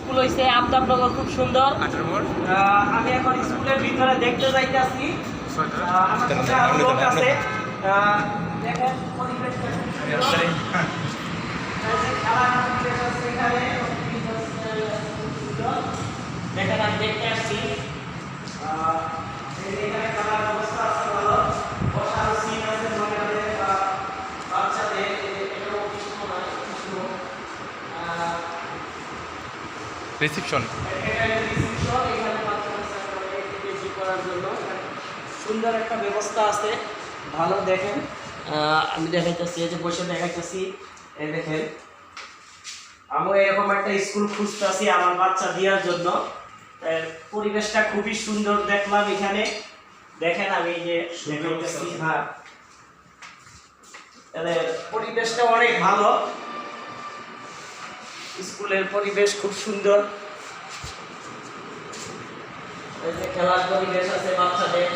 School হইছে আফতাবনগর, খুব সুন্দর। আমি এখন স্কুলের ভিতরে দেখতে যাইতেছি। আমার সাথে আরো লোক আছে। দেখেন পরিবেশটা খুব সুন্দর। এই যে খেলার পরিবেশ আছে এখানে, দেখেন আমি দেখতে আসছি। এই যে এখানে খেলার ব্যবস্থা আছে ভালো, বসার সিট আছে মহিলাদের বা বাচ্চাদের, এটাও কিছু নয়, কিছু রিসিপশন এখানে করার জন্য সুন্দর একটা ব্যবস্থা আছে, ভালো। দেখেন আমি দেখাইতেছি, এই যে বসে দেখাইতেছি। এই দেখেন আমি এরকম একটা স্কুল খুঁজতেছি আমার বাচ্চা দেওয়ার জন্য। পরিবেশটা খুবই সুন্দর দেখলাম এখানে। দেখেন আমি যে দেখাইতেছি, হ্যাঁ পরিবেশটা অনেক ভালো, স্কুলের পরিবেশ খুব সুন্দর। এই যে খেলার পরিবেশ আছে বাচ্চাদের।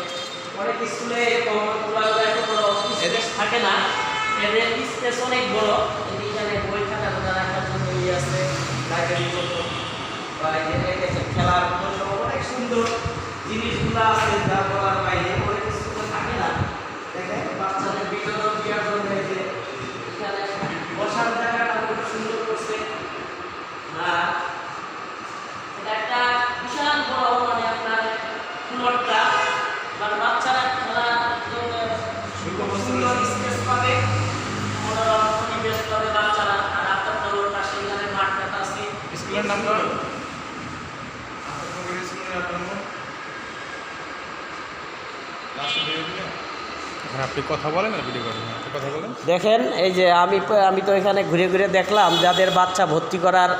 অনেক স্কুলে স্পেস থাকে না, এদের স্পেস অনেক বড়। এখানে বই খাতা রাখার জন্য আছে, লাইব্রেরির জন্য বা খেলার জন্য অনেক সুন্দর জিনিসগুলো আছে, যা বলার বাইরে। অনেক স্কুলে থাকে না। দেখেন বাচ্চাদের বিনোদন দেওয়ার জন্য এখানে বসার জায়গাটা খুব সুন্দর করছে। এটা একটা বিশাল বড়, মানে আপনার ফ্লোরটা, মানে বাচ্চারা খেলার জন্য সুন্দর স্পেস পাবে, মনোরম পরিবেশ পাবে বাচ্চারা। আর আপনার ফ্লোর পাশে এখানে মাঠটা আছে। স্কুলের নাম কি? আপনি কথা বলেন আর ভিডিও করেন, কথা বলেন। দেখেন এই যে আমি তো এখানে ঘুরে ঘুরে দেখলাম, যাদের বাচ্চা ভর্তি করার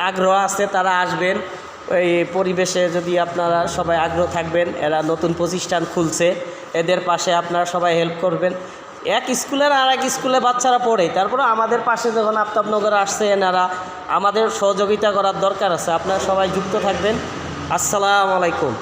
আগ্রহ আছে তারা আসবেন। এই পরিবেশে যদি আপনারা সবাই আগ্রহ থাকবেন, এরা নতুন প্রতিষ্ঠান খুলছে, এদের পাশে আপনারা সবাই হেল্প করবেন। এক স্কুলের আর এক স্কুলে বাচ্চারা পড়ে, তারপরে আমাদের পাশে যখন আফতাবনগর আসছে, এনারা আমাদের সহযোগিতা করার দরকার আছে। আপনারা সবাই যুক্ত থাকবেন। আসসালামু আলাইকুম।